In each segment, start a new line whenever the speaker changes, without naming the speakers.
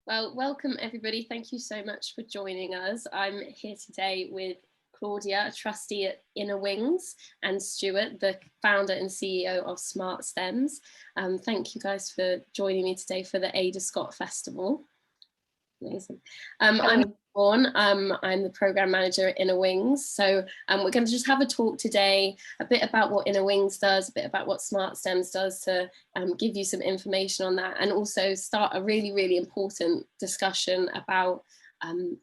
Well, welcome everybody. Thank you so much for joining us. I'm here today with Claudia, a trustee at Wings, and Stuart, the founder and CEO of SmartSTEMs. Thank you guys for joining me today for the Ada Scot Festival. Amazing. I'm Siobhan. I'm the program manager at Wings. So we're going to just have a talk today, a bit about what Wings does, a bit about what SmartSTEMs does to give you some information on that, and also start a really, really important discussion about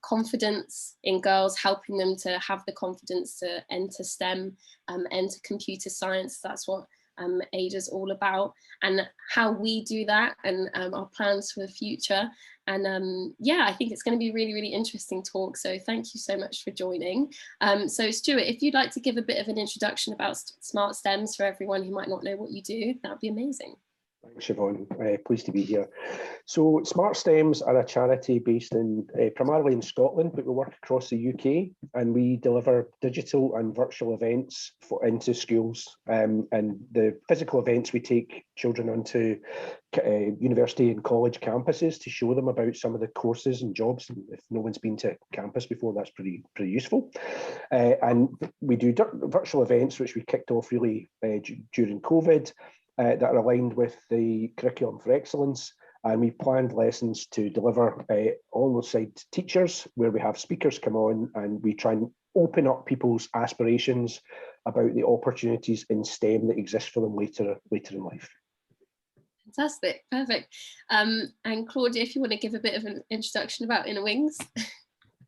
confidence in girls, helping them to have the confidence to enter STEM, enter computer science. That's what Ada's all about, and how we do that, and our plans for the future. And yeah, I think it's going to be a really, really interesting talk. So thank you so much for joining. So Stuart, if you'd like to give a bit of an introduction about SmartSTEMs for everyone who might not know what you do, that would be amazing.
Thanks, Siobhan. Pleased to be here. So SmartSTEMs are a charity based in primarily in Scotland, but we work across the UK, and we deliver digital and virtual events into schools. And the physical events, we take children onto university and college campuses to show them about some of the courses and jobs. And if no one's been to campus before, that's pretty useful. And we do virtual events, which we kicked off really during COVID. That are aligned with the curriculum for excellence, and we planned lessons to deliver alongside teachers, where we have speakers come on and we try and open up people's aspirations about the opportunities in STEM that exist for them later in life.
Fantastic, perfect. And Claudia, if you want to give a bit of an introduction about Wings.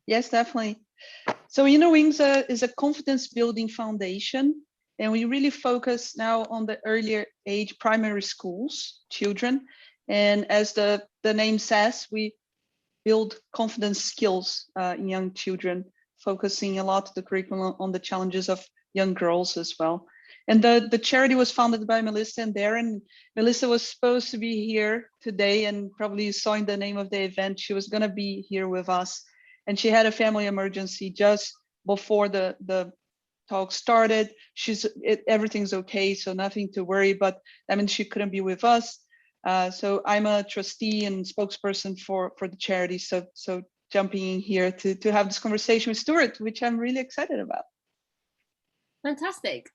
Yes, definitely. So Wings is a confidence building foundation. And we really focus now on the earlier age primary schools, children. And as the name says, we build confidence skills in young children, focusing a lot of the curriculum on the challenges of young girls as well. And the charity was founded by Melissa and Darren. Melissa was supposed to be here today, and probably you saw in the name of the event, she was going to be here with us. And she had a family emergency just before the talk started. Everything's okay, so nothing to worry, but I mean, she couldn't be with us. So I'm a trustee and spokesperson for the charity. So jumping in here to have this conversation with Stuart, which I'm really excited about.
Fantastic.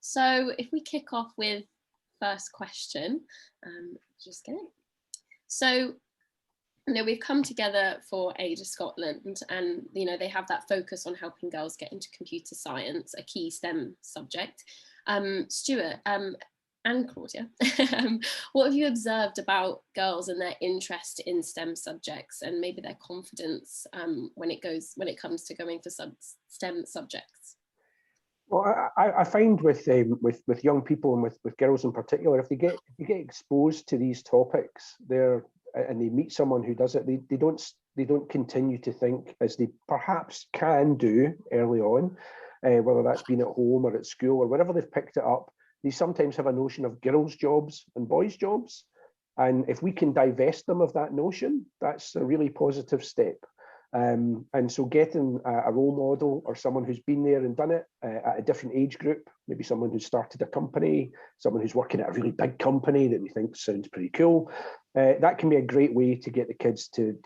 So if we kick off with first question, just kidding. So we've come together for Ada Scotland, and they have that focus on helping girls get into computer science, a key STEM subject. Stuart and Claudia, what have you observed about girls and their interest in STEM subjects, and maybe their confidence when it comes to going for STEM subjects?
Well, I find with young people and with girls in particular, if you get exposed to these topics, and they meet someone who does it, they don't continue to think as they perhaps can do early on, whether that's been at home or at school or wherever they've picked it up. They sometimes have a notion of girls' jobs and boys' jobs, and if we can divest them of that notion, that's a really positive step. And so getting a role model or someone who's been there and done it at a different age group, maybe someone who's started a company, someone who's working at a really big company that we think sounds pretty cool, that can be a great way to get the kids to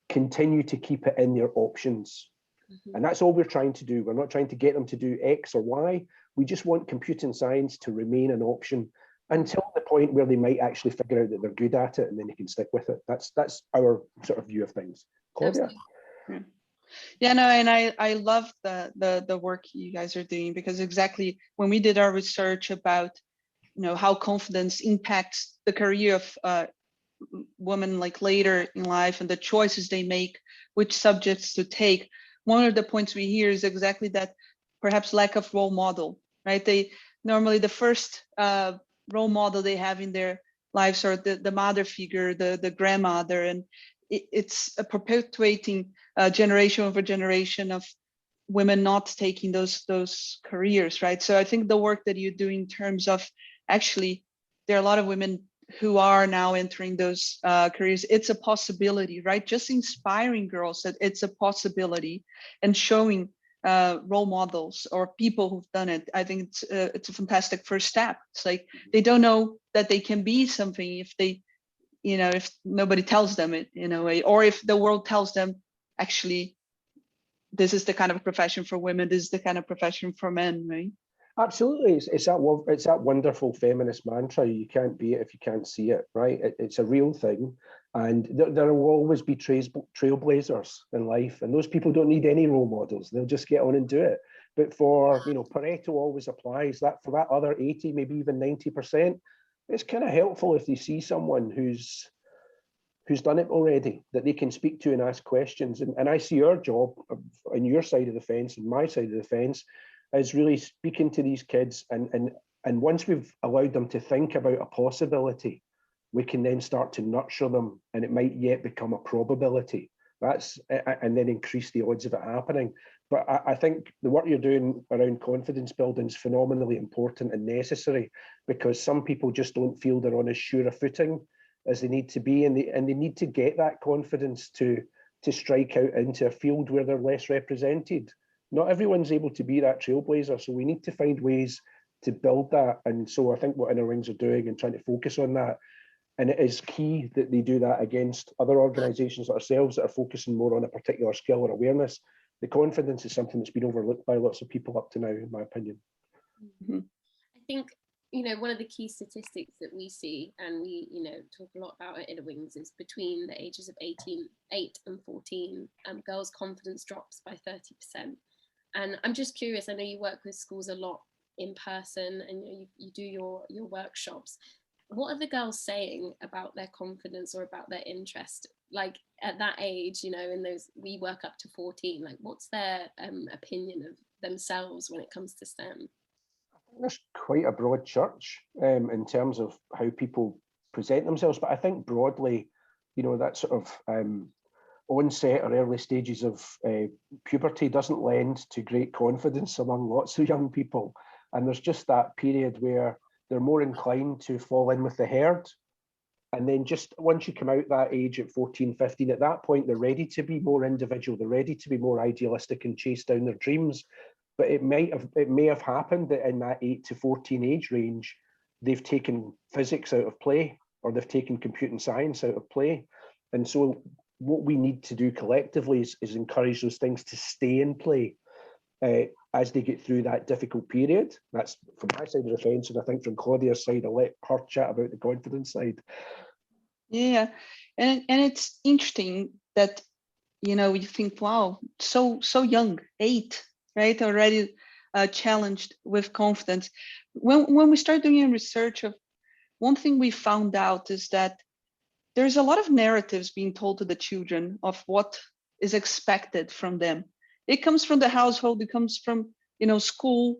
continue to keep it in their options. Mm-hmm. And that's all we're trying to do. We're not trying to get them to do X or Y. We just want computing science to remain an option until the point where they might actually figure out that they're good at it, and then they can stick with it. That's our sort of view of things. Claudia?
Absolutely.
Yeah, no, and I love the work you guys are doing, because exactly when we did our research about how confidence impacts the career of women like later in life and the choices they make, which subjects to take, one of the points we hear is exactly that, perhaps lack of role model, right? They normally, the first role model they have in their lives are the mother figure, the grandmother, and it's a perpetuating generation over generation of women not taking those careers, right? So I think the work that you do in terms of, actually, there are a lot of women who are now entering those careers. It's a possibility, right? Just inspiring girls that it's a possibility, and showing role models or people who've done it. I think it's a fantastic first step. It's like they don't know that they can be something if they if nobody tells them it in a way, or if the world tells them, actually, this is the kind of profession for women, this is the kind of profession for men, right?
Absolutely, it's that wonderful feminist mantra: you can't be it if you can't see it, right? It's a real thing, and there will always be trailblazers in life, and those people don't need any role models; they'll just get on and do it. But for Pareto always applies that for that other 80, maybe even 90%. It's kind of helpful if they see someone who's done it already, that they can speak to and ask questions. And I see your job on your side of the fence and my side of the fence is really speaking to these kids. And once we've allowed them to think about a possibility, we can then start to nurture them, and it might yet become a probability. And then increase the odds of it happening. But I think the work you're doing around confidence building is phenomenally important and necessary, because some people just don't feel they're on as sure a footing as they need to be, and they need to get that confidence to strike out into a field where they're less represented. Not everyone's able to be that trailblazer, so we need to find ways to build that. And so I think what Inner Wings are doing and trying to focus on that, and it is key that they do that against other organisations like ourselves that are focusing more on a particular skill or awareness. The confidence is something that's been overlooked by lots of people up to now, in my opinion.
Mm-hmm. I think one of the key statistics that we see, and we talk a lot about it in Wings, is between the ages of 8 and 14, girls' confidence drops by 30%. And I'm just curious, I know you work with schools a lot in person, and you do your workshops. What are the girls saying about their confidence or about their interest? Like at that age, in those, we work up to 14, like what's their opinion of themselves when it comes to STEM?
There's quite a broad church in terms of how people present themselves, but I think broadly, that sort of onset or early stages of puberty doesn't lend to great confidence among lots of young people. And there's just that period where they're more inclined to fall in with the herd. And then just once you come out that age at 14, 15, at that point, they're ready to be more individual. They're ready to be more idealistic and chase down their dreams. But it may have happened that in that 8 to 14 age range, they've taken physics out of play, or they've taken computing science out of play. And so what we need to do collectively is encourage those things to stay in play as they get through that difficult period. That's from my side of the fence, and I think from Claudia's side, I'll let her chat about the confidence side.
Yeah, and it's interesting that you think, wow, so young, 8, right? Already challenged with confidence. When we start doing research, of one thing we found out is that there's a lot of narratives being told to the children of what is expected from them. It comes from the household, it comes from school,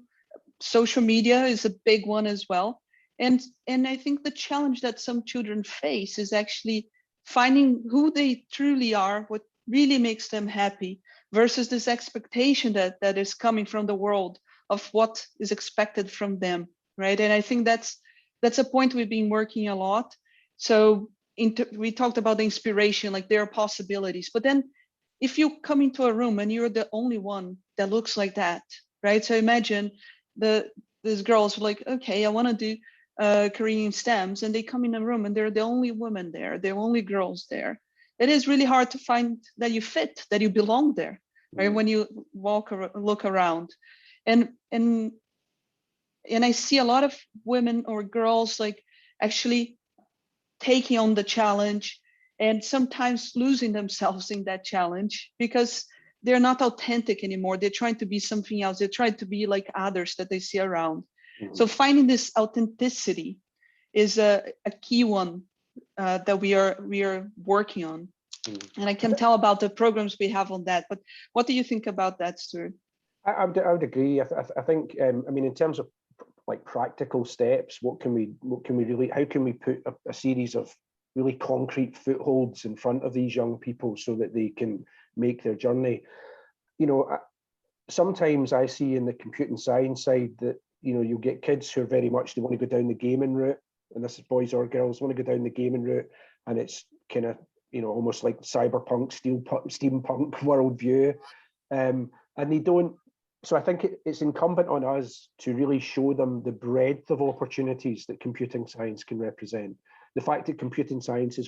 social media is a big one as well. And I think the challenge that some children face is actually finding who they truly are, what really makes them happy, versus this expectation that is coming from the world of what is expected from them, right? And I think that's a point we've been working a lot. So we talked about the inspiration, like there are possibilities, but then if you come into a room and you're the only one that looks like that, right? So imagine these girls are like, okay, I want to do career in STEMs, and they come in a room and they're the only women there, the only girls there. It is really hard to find that you fit, that you belong there, right? When you look around, and I see a lot of women or girls like actually taking on the challenge and sometimes losing themselves in that challenge because they're not authentic anymore. They're trying to be something else. They're trying to be like others that they see around. Mm-hmm. So finding this authenticity is a key one that we are working on. Mm-hmm. And I can tell about the programs we have on that. But what do you think about that, Stuart?
I would agree. I think, I mean, in terms of like practical steps, how can we put a series of really concrete footholds in front of these young people so that they can make their journey? Sometimes I see in the computing science side that, you'll get kids who are very much, they want to go down the gaming route, and this is boys or girls, want to go down the gaming route, and it's kind of, almost like cyberpunk, steampunk worldview. And they don't. So I think it's incumbent on us to really show them the breadth of opportunities that computing science can represent. the fact that computing science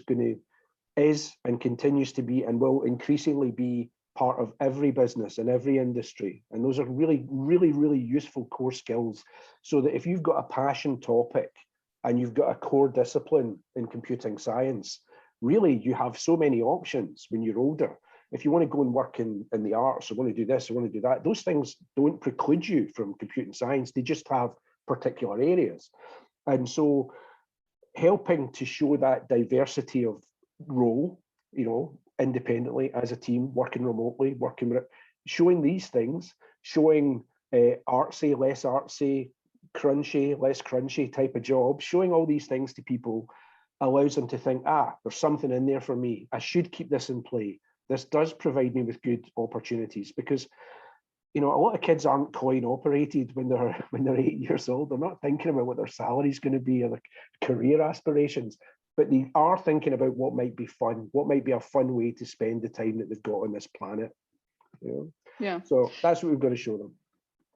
is and continues to be and will increasingly be part of every business and every industry. And those are really, really, really useful core skills, so that if you've got a passion topic and you've got a core discipline in computing science, really you have so many options when you're older. If you want to go and work in the arts, or want to do this, or want to do that, those things don't preclude you from computing science. They just have particular areas. And so helping to show that diversity of role, you know, independently as a team, working remotely, showing these things, showing artsy, less artsy, crunchy, less crunchy type of job, showing all these things to people allows them to think, there's something in there for me. I should keep this in play. This does provide me with good opportunities, because, you know, a lot of kids aren't coin operated when they're 8 years old. They're not thinking about what their salary is going to be or their career aspirations, but they are thinking about what might be fun, what might be a fun way to spend the time that they've got on this planet. You know?
Yeah.
So that's what we've got to show them.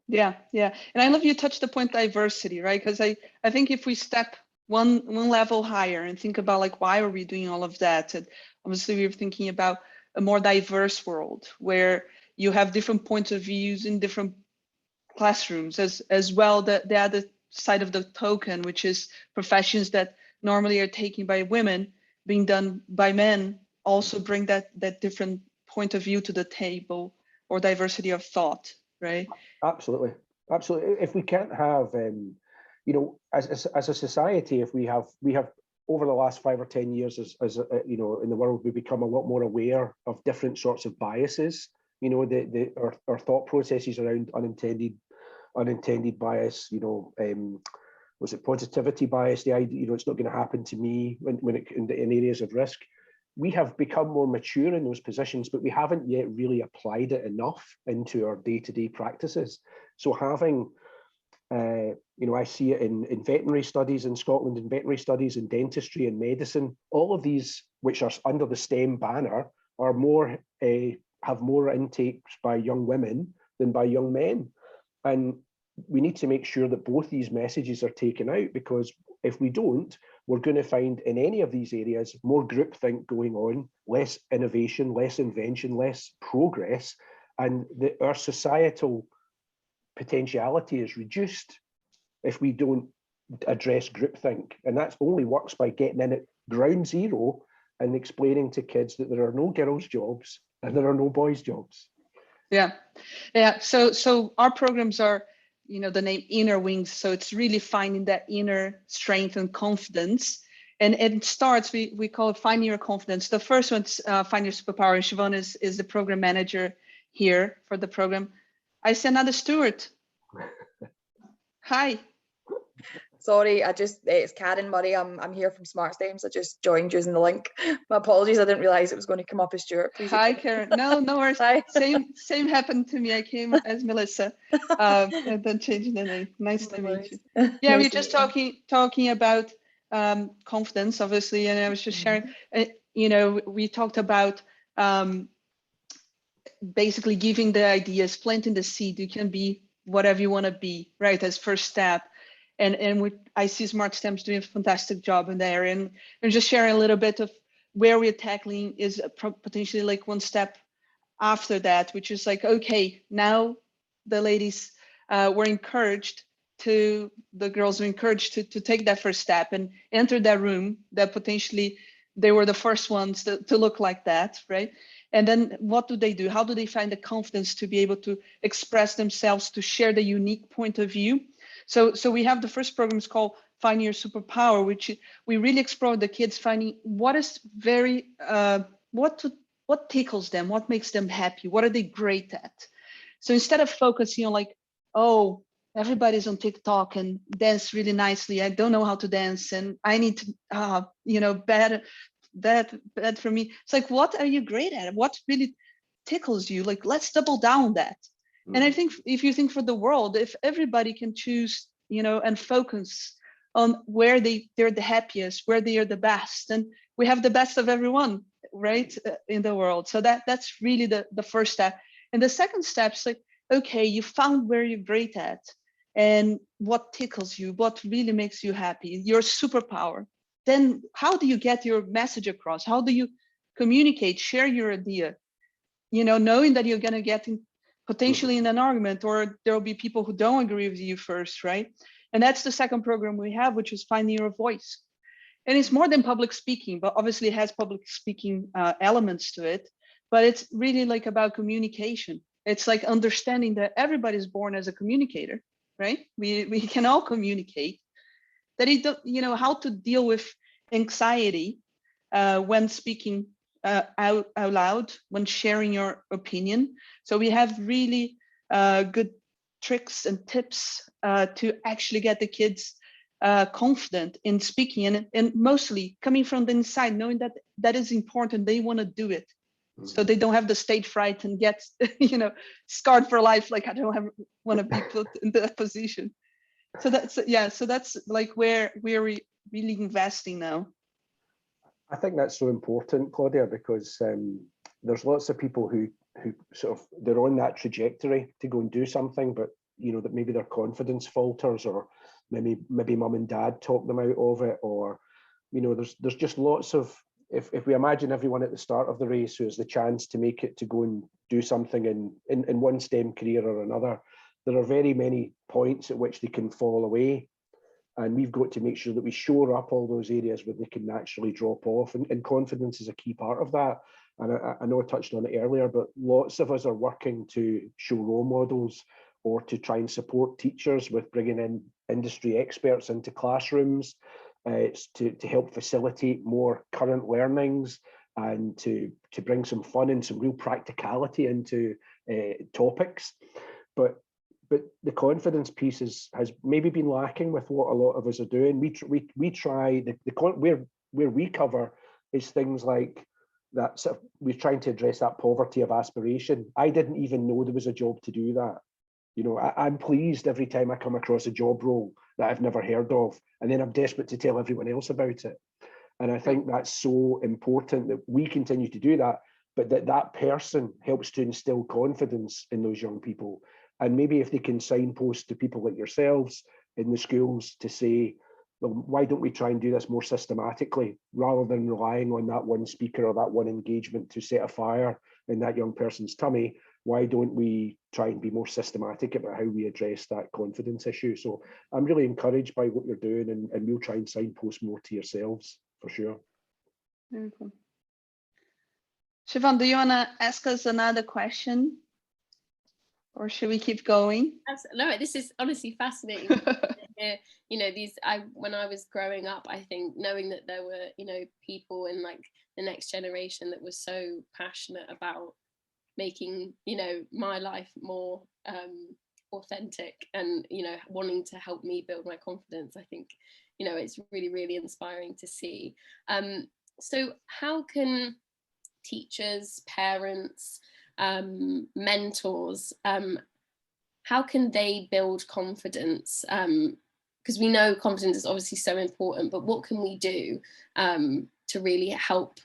Yeah. And I love you touched the point diversity, right? Because I think if we step one level higher and think about like, why are we doing all of that? And obviously we're thinking about a more diverse world where you have different points of views in different classrooms, as well the other side of the token, which is professions that normally are taken by women being done by men, also bring that different point of view to the table, or diversity of thought, right?
Absolutely. If we can't have, you know, as a society, if we have over the last 5 or 10 years, as you know, in the world, we've become a lot more aware of different sorts of biases. You know, our thought processes around unintended bias. You know, was it positivity bias? The idea, you know, it's not going to happen to me in areas of risk. We have become more mature in those positions, but we haven't yet really applied it enough into our day-to-day practices. So having, you know, I see it in veterinary studies in Scotland, in veterinary studies in dentistry and medicine. All of these, which are under the STEM banner, are more have more intakes by young women than by young men. And we need to make sure that both these messages are taken out, because if we don't, we're going to find in any of these areas more groupthink going on, less innovation, less invention, less progress, and our societal potentiality is reduced if we don't address groupthink. And that only works by getting in at ground zero and explaining to kids that there are no girls' jobs and there are no boys' jobs. Yeah.
So our programs are, you know, the name Inner Wings. So it's really finding that inner strength and confidence. And it starts, we call it Find Your Confidence. The first one's Find Your Superpower. Siobhan is the program manager here for the program. I see another Stuart. Hi.
Sorry, it's Karen Murray. I'm here from SmartSTEMs. I just joined using the link. My apologies, I didn't realise it was going to come up as Stuart. Please.
Hi, Karen. No worries.
Hi.
Same happened to me. I came as Melissa, and then changing the name. Nice to meet you. Yeah, we're just talking about confidence, obviously, and I was just sharing. You know, we talked about basically giving the ideas, planting the seed. You can be whatever you want to be, right? As first step. And I see SmartSTEMs doing a fantastic job in there, and just sharing a little bit of where we're tackling is potentially like one step after that, which is like, okay, now the ladies the girls were encouraged to take that first step and enter that room that potentially they were the first ones to look like that, right? And then what do they do? How do they find the confidence to be able to express themselves, to share the unique point of view? So we have the first program is called Find Your Superpower, which we really explore the kids finding what is very, what tickles them, what makes them happy, what are they great at? So instead of focusing on like, oh, everybody's on TikTok and dance really nicely, I don't know how to dance and I need to, you know, bad for me. It's like, what are you great at? What really tickles you? Like, let's double down on that. And I think if you think for the world, if everybody can choose, you know, and focus on where they're the happiest, where they are the best, and we have the best of everyone, right, in the world. So that's really the first step. And the second step is like, okay, you found where you're great at and what tickles you, what really makes you happy, your superpower. then how do you get your message across? How do you communicate, share your idea? Knowing that you're going to get potentially in an argument, or there will be people who don't agree with you first, right? And that's the second program we have, which is Finding Your Voice. And it's more than public speaking, but obviously it has public speaking elements to it. But it's really like about communication. It's like understanding that everybody's born as a communicator, right? We can all communicate. That how to deal with anxiety when speaking out loud, when sharing your opinion. So we have really good tricks and tips to actually get the kids confident in speaking, and mostly coming from the inside, knowing that that is important. They want to do it, so they don't have the stage fright and get scarred for life. Like, I don't want to be put in that position. So that's like where we're really investing now.
I think that's so important, Claudia, because there's lots of people who sort of, they're on that trajectory to go and do something, but that maybe their confidence falters, or maybe mum and dad talk them out of it, or there's just lots of, if we imagine everyone at the start of the race who has the chance to make it to go and do something in one STEM career or another, there are very many points at which they can fall away. And we've got to make sure that we shore up all those areas where they can naturally drop off. And confidence is a key part of that. And I know I touched on it earlier, but lots of us are working to show role models, or to try and support teachers with bringing in industry experts into classrooms to help facilitate more current learnings, and to bring some fun and some real practicality into topics. But the confidence piece has maybe been lacking with what a lot of us are doing. We try where we cover is things like that. So we're trying to address that poverty of aspiration. I didn't even know there was a job to do that. I'm pleased every time I come across a job role that I've never heard of, and then I'm desperate to tell everyone else about it. And I think that's so important that we continue to do that, but that person helps to instill confidence in those young people. And maybe if they can signpost to people like yourselves in the schools to say, well, why don't we try and do this more systematically, rather than relying on that one speaker or that one engagement to set a fire in that young person's tummy? Why don't we try and be more systematic about how we address that confidence issue? So I'm really encouraged by what you're doing, and we'll try and signpost more to yourselves for sure.
Very cool. Siobhan, do you want to ask us another question? Or should we keep going?
No, this is honestly fascinating. When I was growing up, I think knowing that there were, people in like the next generation that was so passionate about making, my life more authentic, and, wanting to help me build my confidence. I think, it's really, really inspiring to see. So how can teachers, parents, mentors, how can they build confidence? Because we know confidence is obviously so important, but what can we do to really help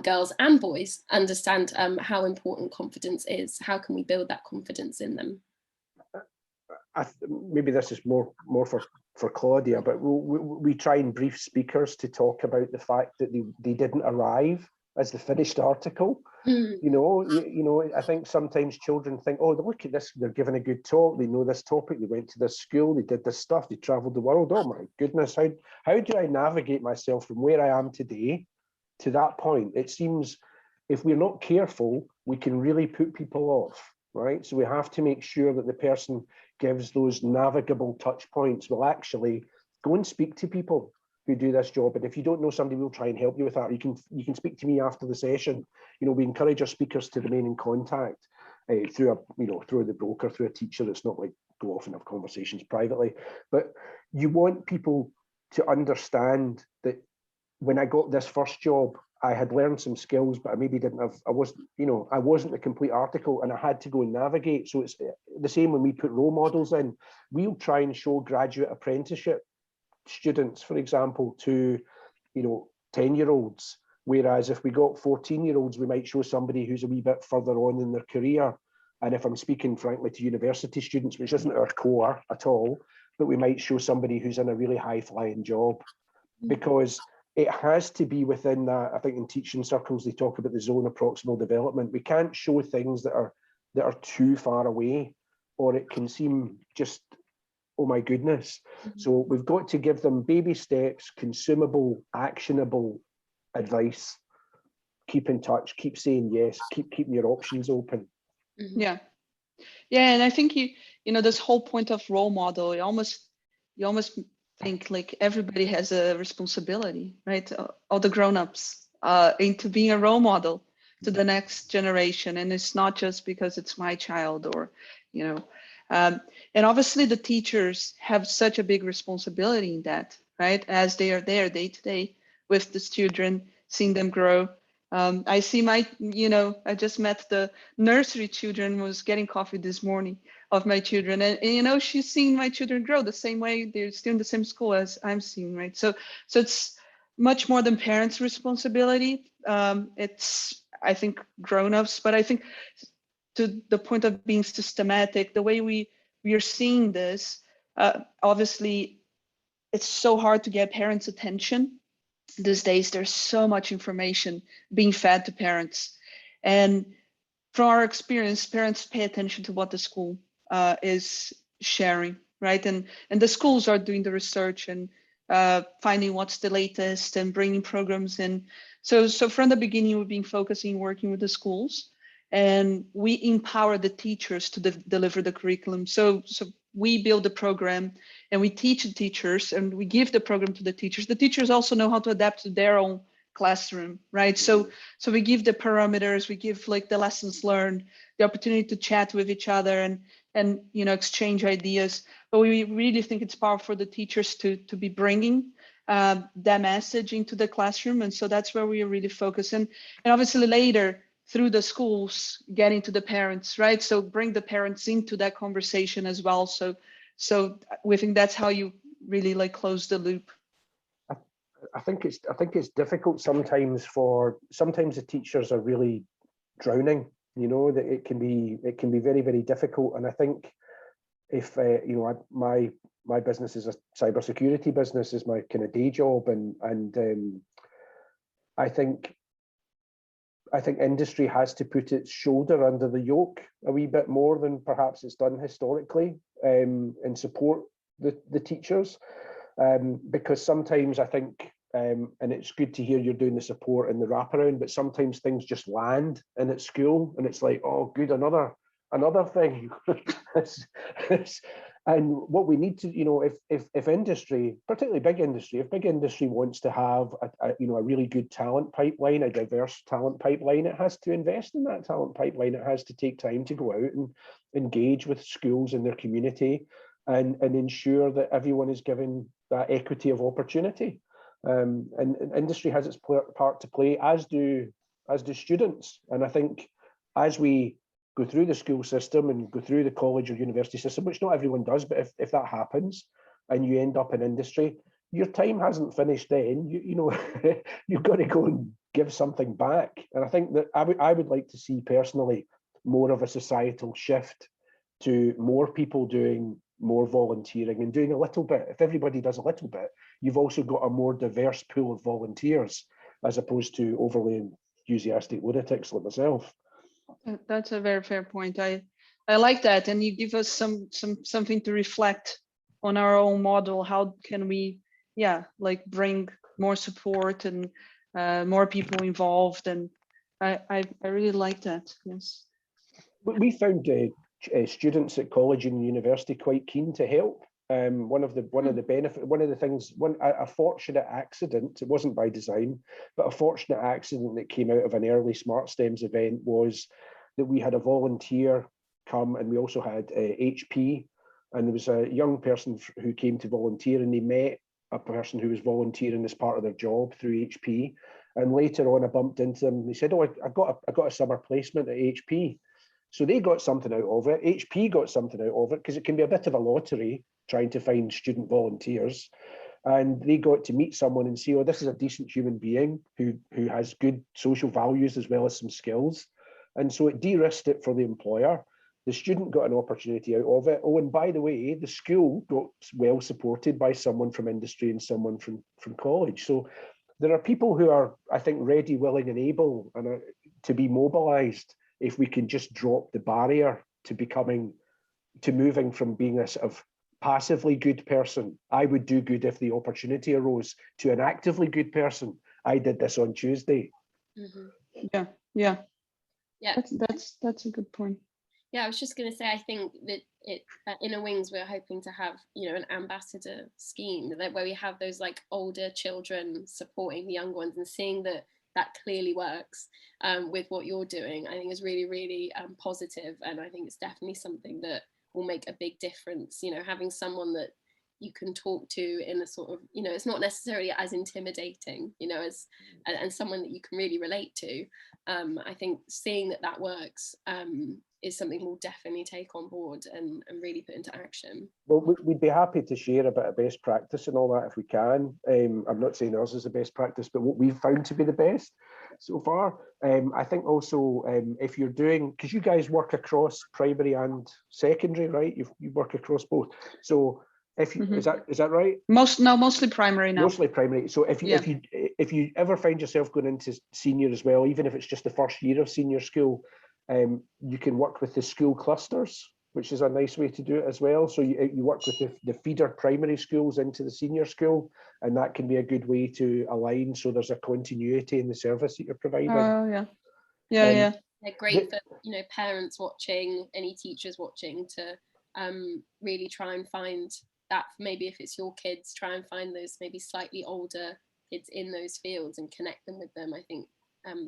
girls and boys understand how important confidence is? How can we build that confidence in them?
Maybe this is more for Claudia, but we try and brief speakers to talk about the fact that they didn't arrive as the finished article. I think sometimes children think, oh, look at this, they're giving a good talk, they know this topic, they went to this school, they did this stuff, they traveled the world. Oh my goodness, how do I navigate myself from where I am today to that point? It seems if we're not careful, we can really put people off, right? So we have to make sure that the person gives those navigable touch points. Well, actually, go and speak to people who do this job, and if you don't know somebody, we'll try and help you with that. You can speak to me after the session. We encourage our speakers to remain in contact through the broker, through a teacher. It's not like go off and have conversations privately, but you want people to understand that when I got this first job, I had learned some skills, but I maybe didn't have, I wasn't the complete article, and I had to go and navigate. So it's the same when we put role models in. We'll try and show graduate apprenticeship students, for example, to 10-year-olds, whereas if we got 14-year-olds, we might show somebody who's a wee bit further on in their career. And if I'm speaking frankly to university students, which isn't our core at all, but we might show somebody who's in a really high-flying job, because it has to be within that. I think in teaching circles, they talk about the zone of proximal development. We can't show things that are too far away, or it can seem just, oh my goodness. So we've got to give them baby steps, consumable, actionable advice. Keep in touch, keep saying yes, keeping your options open.
Yeah. Yeah, and I think you know, this whole point of role model, you almost think like everybody has a responsibility, right? All the grown-ups into being a role model to the next generation. And it's not just because it's my child, or, you know, and obviously the teachers have such a big responsibility in that, right? As they are there day to day with the children, seeing them grow. I see my, you know, I just met the nursery children, was getting coffee this morning of my children, and you know, she's seeing my children grow the same way. They're still in the same school as I'm seeing, right? So it's much more than parents' responsibility. It's, I think, grown-ups, but I think to the point of being systematic, the way we are seeing this, obviously, it's so hard to get parents' attention. These days, there's so much information being fed to parents. And from our experience, parents pay attention to what the school is sharing, right? And the schools are doing the research and finding what's the latest and bringing programs in. So from the beginning, we've been working with the schools, and we empower the teachers to deliver the curriculum. So we build the program and we teach the teachers, and we give the program to the teachers. The teachers also know how to adapt to their own classroom, right? So we give the parameters, we give like the lessons learned, the opportunity to chat with each other and you know, exchange ideas. But we really think it's powerful for the teachers to be bringing that message into the classroom. And so that's where we are really focusing. And obviously later, through the schools, getting to the parents, right? So bring the parents into that conversation as well. So we think that's how you really like close the loop.
I think it's difficult sometimes the teachers are really drowning, you know, that it can be very, very difficult. And I think if you know, my business is a cybersecurity business, is my kind of day job, and I think industry has to put its shoulder under the yoke a wee bit more than perhaps it's done historically, and support the teachers, because sometimes I think, and it's good to hear you're doing the support and the wraparound, but sometimes things just land in at school and it's like, oh, good, another thing. And what we need to, you know, if industry, particularly big industry, if big industry wants to have a really good talent pipeline, a diverse talent pipeline, it has to invest in that talent pipeline. It has to take time to go out and engage with schools in their community and ensure that everyone is given that equity of opportunity. And industry has its part to play, as do students. And I think as we go through the school system and go through the college or university system, which not everyone does, but if that happens and you end up in industry, your time hasn't finished then. You know, you've got to go and give something back. And I think that I would like to see personally more of a societal shift to more people doing more volunteering and doing a little bit. If everybody does a little bit, you've also got a more diverse pool of volunteers as opposed to overly enthusiastic lunatics like myself.
That's a very fair point. I like that, and you give us something to reflect on our own model. How can we, like bring more support and more people involved? And I really like that. Yes.
We found students at college and university quite keen to help. One of the things, a fortunate accident, it wasn't by design, but a fortunate accident that came out of an early SmartSTEMs event was that we had a volunteer come, and we also had HP, and there was a young person who came to volunteer, and they met a person who was volunteering as part of their job through HP, and later on I bumped into them. They said, "Oh, I got a summer placement at HP." So they got something out of it. HP got something out of it, because it can be a bit of a lottery trying to find student volunteers. And they got to meet someone and see, oh, this is a decent human being who has good social values as well as some skills. And so it de-risked it for the employer. The student got an opportunity out of it. Oh, and by the way, the school got well supported by someone from industry and someone from college. So there are people who are, I think, ready, willing, and able, and to be mobilised if we can just drop the barrier to moving from being a sort of passively good person. I would do good if the opportunity arose, to an actively good person. I did this on Tuesday.
Mm-hmm. Yeah. That's a good point.
Yeah, I was just going to say, I think that Inner Wings, we're hoping to have, an ambassador scheme where we have those like older children supporting the younger ones, and seeing that clearly works with what you're doing, I think is really, really positive. And I think it's definitely something that will make a big difference. Having someone that you can talk to in a sort of, it's not necessarily as intimidating, and someone that you can really relate to. I think seeing that works is something we'll definitely take on board and really put into action.
Well, we'd be happy to share a bit of best practice and all that if we can. I'm not saying ours is the best practice, but what we've found to be the best so far. I think also if you're doing, because you guys work across primary and secondary, right? You work across both. So if you, is that right?
Mostly primary now.
Mostly primary. So if you ever find yourself going into senior as well, even if it's just the first year of senior school, you can work with the school clusters, which is a nice way to do it as well. So you work with the feeder primary schools into the senior school, and that can be a good way to align, so there's a continuity in the service that you're providing.
Oh yeah.
They're great for parents watching, any teachers watching, to really try and find that. Maybe if it's your kids, try and find those maybe slightly older kids in those fields and connect them with them. I think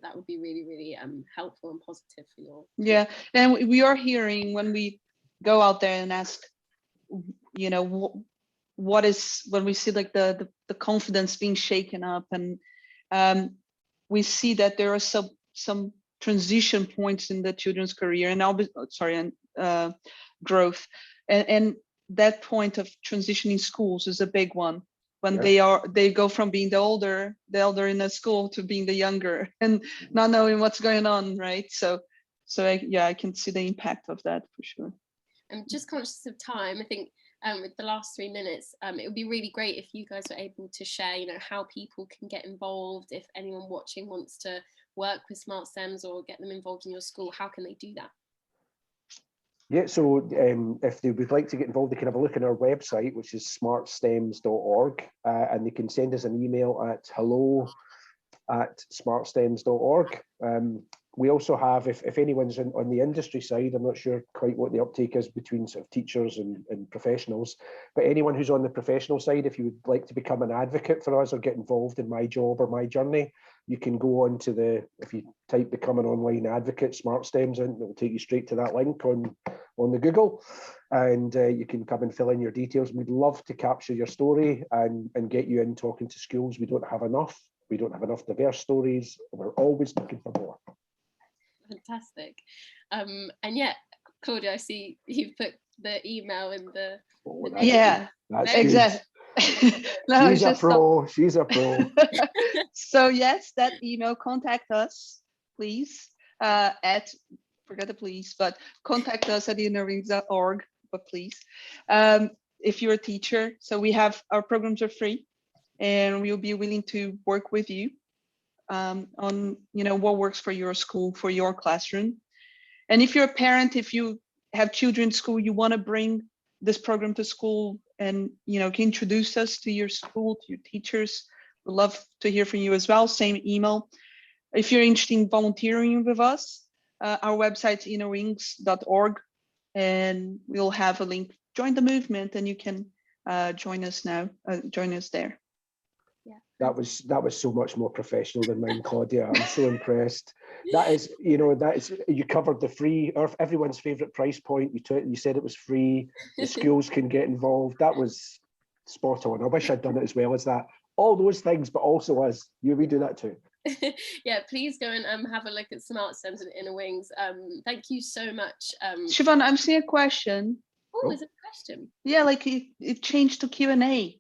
that would be really, really helpful and positive for your.
Yeah, and we are hearing when we go out there and ask, what is, when we see like the confidence being shaken up, and we see that there are some transition points in the children's career and growth, and that point of transitioning schools is a big one. When they go from being the elder in a school to being the younger and not knowing what's going on, right? So I can see the impact of that for sure.
I'm just conscious of time. I think with the last 3 minutes, it would be really great if you guys were able to share, how people can get involved. If anyone watching wants to work with SmartSTEMs or get them involved in your school, how can they do that?
Yeah, so if they would like to get involved, they can have a look on our website, which is smartstems.org, and they can send us an email at hello@smartstems.org. We also have, if anyone's on the industry side, I'm not sure quite what the uptake is between sort of teachers and professionals, but anyone who's on the professional side, if you would like to become an advocate for us or get involved in My Job or My Journey, you can go on to if you type become an online advocate, SmartSTEMs in, it will take you straight to that link on the Google, and you can come and fill in your details. We'd love to capture your story and get you in talking to schools. We don't have enough diverse stories. We're always looking for more.
Fantastic. And yeah, Claudia, I see you've put the email in the
that's
exactly.
No, she's a pro.
So yes, that email, contact us, please, forget the please, but contact us at innerwings.org, but please. If you're a teacher, so our programs are free, and we'll be willing to work with you on what works for your school, for your classroom. And if you're a parent, if you have children in school, you want to bring this program to school and can introduce us to your school, to your teachers, we'd love to hear from you as well. Same email. If you're interested in volunteering with us, our website's innerwings.org, and we'll have a link. Join the movement, and you can join us there.
Yeah.
That was so much more professional than mine, Claudia. I'm so impressed. That is, you covered the free, or everyone's favorite price point. You said it was free. The schools can get involved. That was spot on. I wish I'd done it as well as that. All those things, but also us. We do that too.
Yeah, please go and have a look at SmartSTEMs and Inner Wings. Thank you so much.
Siobhan, I'm seeing a question.
Oh, is it a question?
Yeah, like it changed to Q&A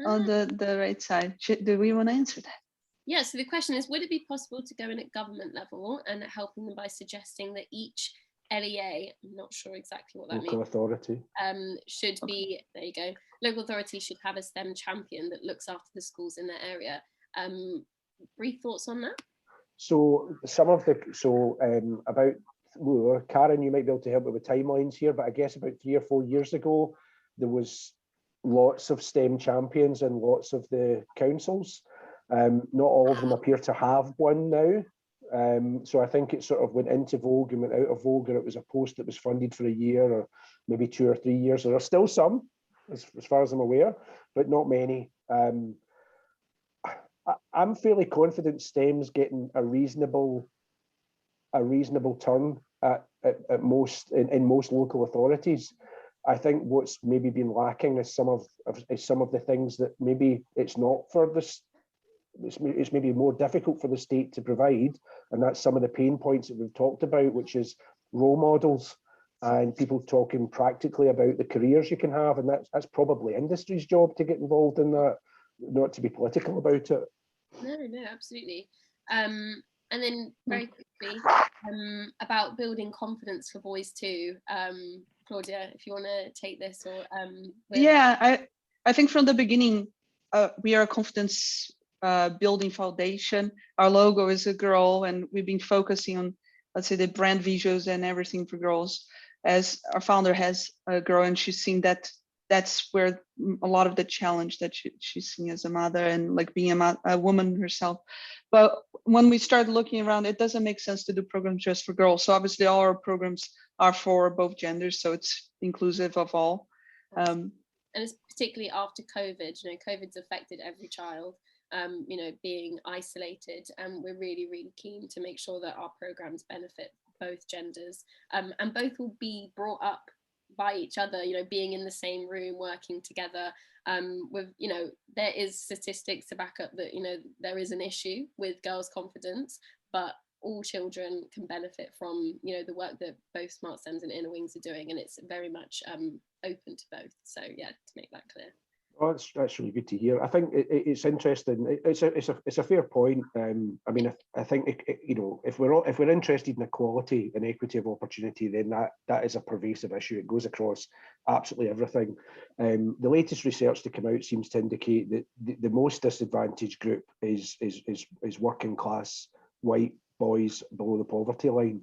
on the right side. Do we want to answer that?
Yeah, so the question is, would it be possible to go in at government level and helping them by suggesting that each LEA, I'm not sure exactly what that means.
Local authority.
Should be, there you go, local authority should have a STEM champion that looks after the schools in their area. Brief thoughts on that?
So some of the, about, well, Karen, you might be able to help with the timelines here, but I guess about 3 or 4 years ago, there was lots of STEM champions in lots of the councils. Not all of them appear to have one now. So I think it sort of went into vogue and went out of vogue, or it was a post that was funded for a year or maybe 2 or 3 years. There are still some, as far as I'm aware, but not many. I'm fairly confident STEM's getting a reasonable turn at most in most local authorities. I think what's maybe been lacking is some of the things that maybe it's not for this. It's maybe more difficult for the state to provide, and that's some of the pain points that we've talked about, which is role models and people talking practically about the careers you can have, and that's probably industry's job to get involved in that, not to be political about it.
No, absolutely. And then very quickly, about building confidence for boys too. Claudia, if you want to take this, or
yeah, I think from the beginning, we are a confidence building foundation. Our logo is a girl, and we've been focusing on, let's say, the brand visuals and everything for girls, as our founder has a girl, and she's seen that that's where a lot of the challenge that she's seeing as a mother, and like being a woman herself. But when we start looking around, it doesn't make sense to do programs just for girls. So obviously all our programs are for both genders, so it's inclusive of all.
And it's particularly after COVID, COVID's affected every child, being isolated, and we're really, really keen to make sure that our programs benefit both genders, and both will be brought up by each other, being in the same room, working together. With, there is statistics to back up that, there is an issue with girls' confidence, but all children can benefit from, the work that both SmartSTEMs and Inner Wings are doing, and it's very much open to both. So yeah, to make that clear.
Oh, that's really good to hear. I think it's interesting. It's a fair point. I mean, I think if we're interested in equality and equity of opportunity, then that is a pervasive issue. It goes across absolutely everything. The latest research to come out seems to indicate that the most disadvantaged group is working class white boys below the poverty line.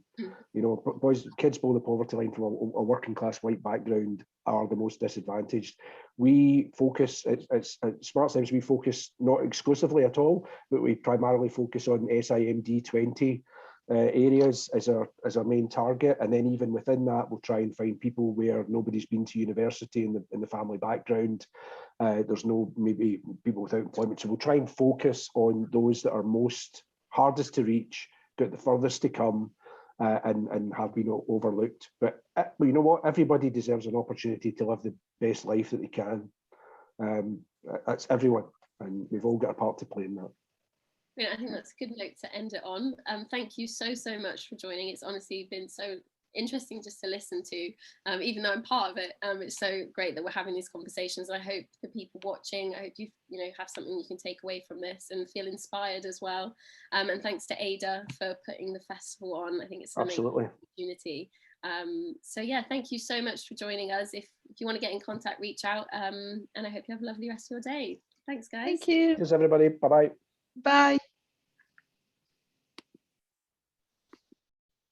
Kids below the poverty line from a working class white background are the most disadvantaged. We focus at SmartSTEMs, we focus not exclusively at all, but we primarily focus on SIMD 20 areas as our main target, and then even within that we'll try and find people where nobody's been to university in the family background. There's maybe people without employment, so we'll try and focus on those that are most hardest to reach, got the furthest to come, and have been overlooked. But you know what? Everybody deserves an opportunity to live the best life that they can. That's everyone, and we've all got a part to play in that.
Yeah, I think that's a good note to end it on. Thank you so much for joining. It's honestly been so interesting just to listen to, even though I'm part of it. It's so great that we're having these conversations. I hope the people watching, I hope you have something you can take away from this and feel inspired as well. And thanks to Ada for putting the festival on. I think it's an amazing opportunity. So yeah, thank you so much for joining us. If you want to get in contact, reach out, and I hope you have a lovely rest of your day. Thanks, guys.
Thank you.
Cheers, everybody. Bye-bye.
Bye.